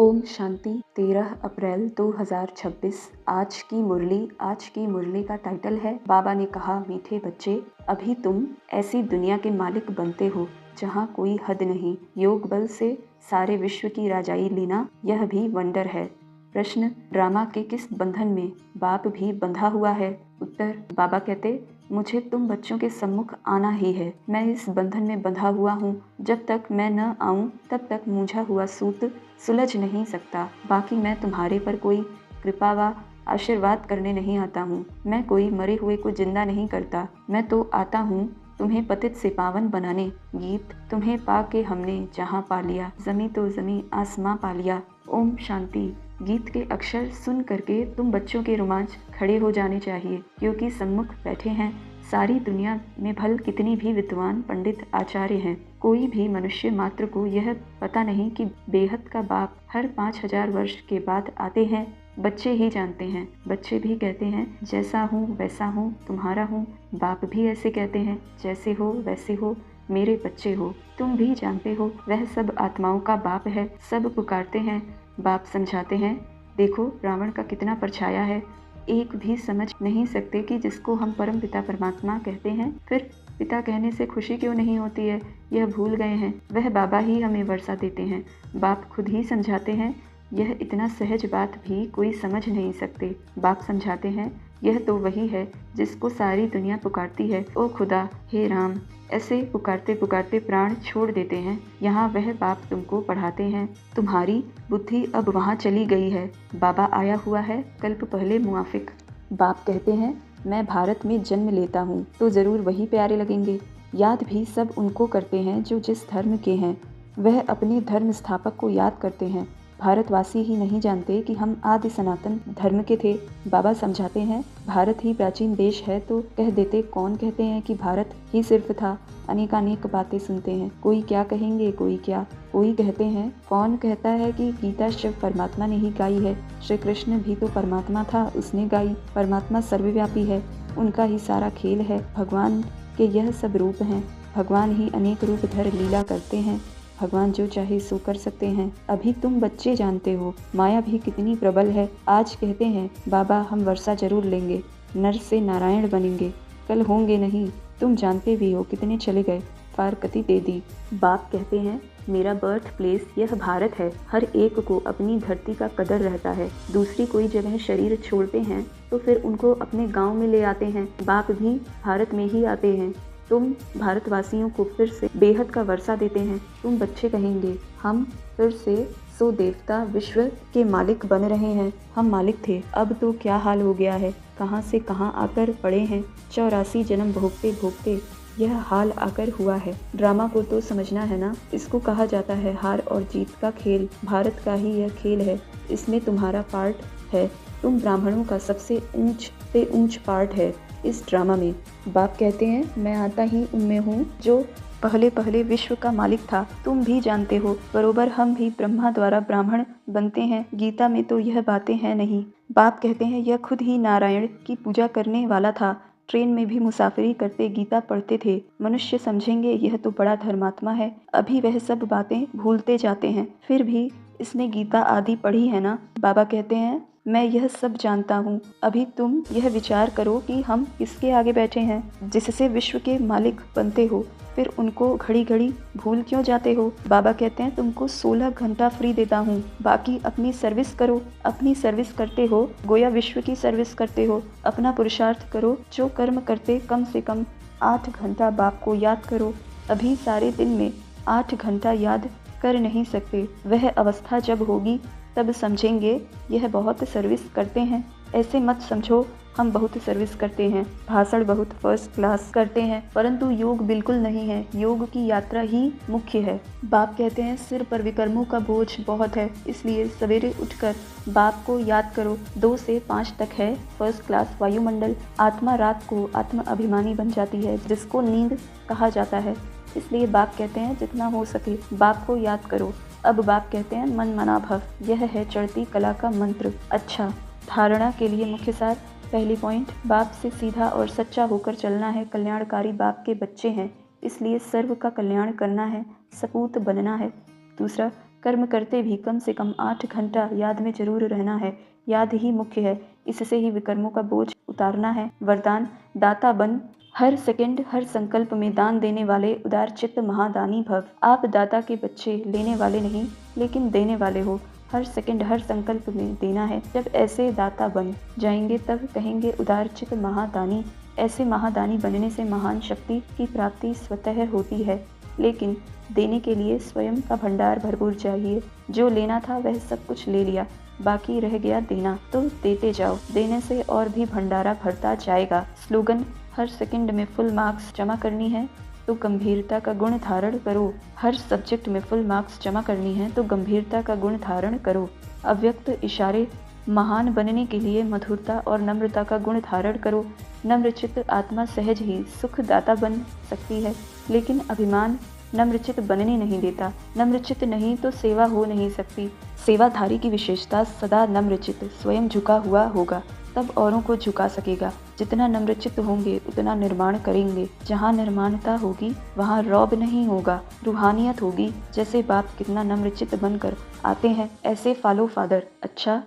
ओम शांति। 13 अप्रैल 2026। आज की मुरली का टाइटल है बाबा ने कहा, मीठे बच्चे, अभी तुम ऐसी दुनिया के मालिक बनते हो जहाँ कोई हद नहीं। योग बल से सारे विश्व की राजाई लेना, यह भी वंडर है। प्रश्न, ड्रामा के किस बंधन में बाप भी बंधा हुआ है? उत्तर, बाबा कहते, मुझे तुम बच्चों के सम्मुख आना ही है। मैं इस बंधन में बंधा हुआ हूँ। जब तक मैं न आऊँ तब तक मूंझा हुआ सूत सुलझ नहीं सकता। बाकी मैं तुम्हारे पर कोई कृपा व आशीर्वाद करने नहीं आता हूँ। मैं कोई मरे हुए को जिंदा नहीं करता। मैं तो आता हूँ तुम्हें पतित से पावन बनाने। गीत, तुम्हें पा के हमने जहाँ पा लिया, जमी तो जमी आसमां पा लिया। ओम शांति। गीत के अक्षर सुन करके तुम बच्चों के रोमांच खड़े हो जाने चाहिए, क्योंकि सम्मुख बैठे हैं सारी दुनिया में भल कितनी भी विद्वान पंडित आचार्य हैं। कोई भी मनुष्य मात्र को यह पता नहीं कि बेहद का बाप हर 5000 वर्ष के बाद आते हैं। बच्चे ही जानते हैं। बच्चे भी कहते हैं, जैसा हूँ वैसा हूँ, तुम्हारा हूँ। बाप भी ऐसे कहते हैं, जैसे हो वैसे हो, मेरे बच्चे हो। तुम भी जानते हो, वह सब आत्माओं का बाप है। सब पुकारते हैं, बाप समझाते हैं। देखो रावण का कितना परछाया है। एक भी समझ नहीं सकते कि जिसको हम परम पिता परमात्मा कहते हैं, फिर पिता कहने से खुशी क्यों नहीं होती है, यह भूल गए हैं। वह बाबा ही हमें वर्षा देते हैं। बाप खुद ही समझाते हैं। यह इतना सहज बात भी कोई समझ नहीं सकते। बाप समझाते हैं, यह तो वही है जिसको सारी दुनिया पुकारती है। ओ खुदा, हे राम, ऐसे पुकारते पुकारते प्राण छोड़ देते हैं। यहाँ वह बाप तुमको पढ़ाते हैं। तुम्हारी बुद्धि अब वहाँ चली गई है। बाबा आया हुआ है कल्प पहले मुआफिक। बाप कहते हैं, मैं भारत में जन्म लेता हूँ तो जरूर वही प्यारे लगेंगे। याद भी सब उनको करते हैं जो जिस धर्म के हैं। वह अपने धर्म स्थापक को याद करते हैं। भारतवासी ही नहीं जानते कि हम आदि सनातन धर्म के थे। बाबा समझाते हैं, भारत ही प्राचीन देश है तो कह देते, कौन कहते हैं कि भारत ही सिर्फ था। अनेकानेक बातें सुनते हैं, कोई क्या कहेंगे, कोई क्या। कोई कहते हैं, कौन कहता है कि गीता शिव परमात्मा ने ही गाई है। श्री कृष्ण भी तो परमात्मा था, उसने गाई। परमात्मा सर्वव्यापी है, उनका ही सारा खेल है। भगवान के यह सब रूप हैं। भगवान ही अनेक रूप धर लीला करते हैं। भगवान जो चाहे सो कर सकते हैं। अभी तुम बच्चे जानते हो, माया भी कितनी प्रबल है। आज कहते हैं, बाबा हम वर्षा जरूर लेंगे, नर से नारायण बनेंगे। कल होंगे नहीं, तुम जानते भी हो कितने चले गए, फारकती दे दी। बाप कहते हैं, मेरा बर्थ प्लेस यह भारत है। हर एक को अपनी धरती का कदर रहता है। दूसरी कोई जगह शरीर छोड़ते हैं तो फिर उनको अपने गांव में ले आते हैं। बाप भी भारत में ही आते हैं। तुम भारतवासियों को फिर से बेहद का वर्षा देते हैं। तुम बच्चे कहेंगे, हम फिर से सो देवता विश्व के मालिक बन रहे हैं। हम मालिक थे, अब तो क्या हाल हो गया है। कहां से कहां आकर पड़े हैं। 84 जन्म भोगते भोगते यह हाल आकर हुआ है। ड्रामा को तो समझना है ना। इसको कहा जाता है हार और जीत का खेल। भारत का ही यह खेल है, इसमें तुम्हारा पार्ट है। तुम ब्राह्मणों का सबसे ऊंच से ऊंच पार्ट है इस ड्रामा में। बाप कहते हैं, मैं आता ही उनमें हूँ जो पहले पहले विश्व का मालिक था। तुम भी जानते हो, बरोबर हम भी ब्रह्मा द्वारा ब्राह्मण बनते हैं। गीता में तो यह बातें हैं नहीं। बाप कहते हैं, यह खुद ही नारायण की पूजा करने वाला था। ट्रेन में भी मुसाफिरी करते गीता पढ़ते थे। मनुष्य समझेंगे यह तो बड़ा धर्मात्मा है। अभी वह सब बातें भूलते जाते हैं। फिर भी इसने गीता आदि पढ़ी है ना। बाबा कहते हैं, मैं यह सब जानता हूँ। अभी तुम यह विचार करो कि हम किसके आगे बैठे हैं, जिससे विश्व के मालिक बनते हो। फिर उनको घड़ी घड़ी भूल क्यों जाते हो। बाबा कहते हैं, तुमको 16 घंटा फ्री देता हूँ, बाकी अपनी सर्विस करो। अपनी सर्विस करते हो गोया विश्व की सर्विस करते हो। अपना पुरुषार्थ करो। जो कर्म करते कम से कम 8 घंटा बाप को याद करो। अभी सारे दिन में 8 घंटा याद कर नहीं सकते। वह अवस्था जब होगी तब समझेंगे यह बहुत सर्विस करते हैं। ऐसे मत समझो हम बहुत सर्विस करते हैं, भाषण बहुत फर्स्ट क्लास करते हैं, परंतु योग बिल्कुल नहीं है। योग की यात्रा ही मुख्य है। बाप कहते हैं, सिर पर विकर्मों का बोझ बहुत है, इसलिए सवेरे उठकर बाप को याद करो। 2 से 5 तक है फर्स्ट क्लास वायुमंडल। आत्मा रात को आत्म अभिमानी बन जाती है, जिसको नींद कहा जाता है। इसलिए बाप कहते हैं, जितना हो सके बाप को याद करो। अब बाप कहते हैं, मन मना भव, यह है चढ़ती कला का मंत्र। अच्छा, धारणा के लिए मुख्य सार। पहली पॉइंट, बाप से सीधा और सच्चा होकर चलना है। कल्याणकारी बाप के बच्चे हैं, इसलिए सर्व का कल्याण करना है, सपूत बनना है। दूसरा, कर्म करते भी कम से कम 8 घंटा याद में जरूर रहना है। याद ही मुख्य है, इससे ही विकर्मों का बोझ उतारना है। वरदान, दाता बन, हर सेकंड हर संकल्प में दान देने वाले उदार चित्त महादानी भव। आप दाता के बच्चे लेने वाले नहीं, लेकिन देने वाले हो। हर सेकंड हर संकल्प में देना है। जब ऐसे दाता बन जाएंगे तब कहेंगे उदार चित्त महादानी। ऐसे महादानी बनने से महान शक्ति की प्राप्ति स्वतः होती है, लेकिन देने के लिए स्वयं का भंडार भरपूर चाहिए। जो लेना था वह सब कुछ ले लिया, बाकी रह गया देना, तो देते जाओ। देने से और भी भंडारा भरता जाएगा। स्लोगन, हर सेकंड में फुल मार्क्स जमा करनी है तो गंभीरता का गुण धारण करो। हर सब्जेक्ट में फुल मार्क्स जमा करनी है तो गंभीरता का गुण धारण करो। अव्यक्त इशारे, महान बनने के लिए मधुरता और नम्रता का गुण धारण करो। नम्रचित्त आत्मा सहज ही सुखदाता बन सकती है, लेकिन अभिमान नम्रचित्त बनने नहीं देता। नम्रचित्त नहीं तो सेवा हो नहीं सकती। सेवाधारी की विशेषता सदा नम्रचित्त, स्वयं झुका हुआ होगा, तब औरों को झुका सकेगा। जितना नम्रचित्त होंगे उतना निर्माण करेंगे। जहाँ निर्माणता होगी वहाँ रौब नहीं होगा, रूहानियत होगी। जैसे बाप कितना नम्रचित्त बनकर आते हैं, ऐसे फॉलो फादर। अच्छा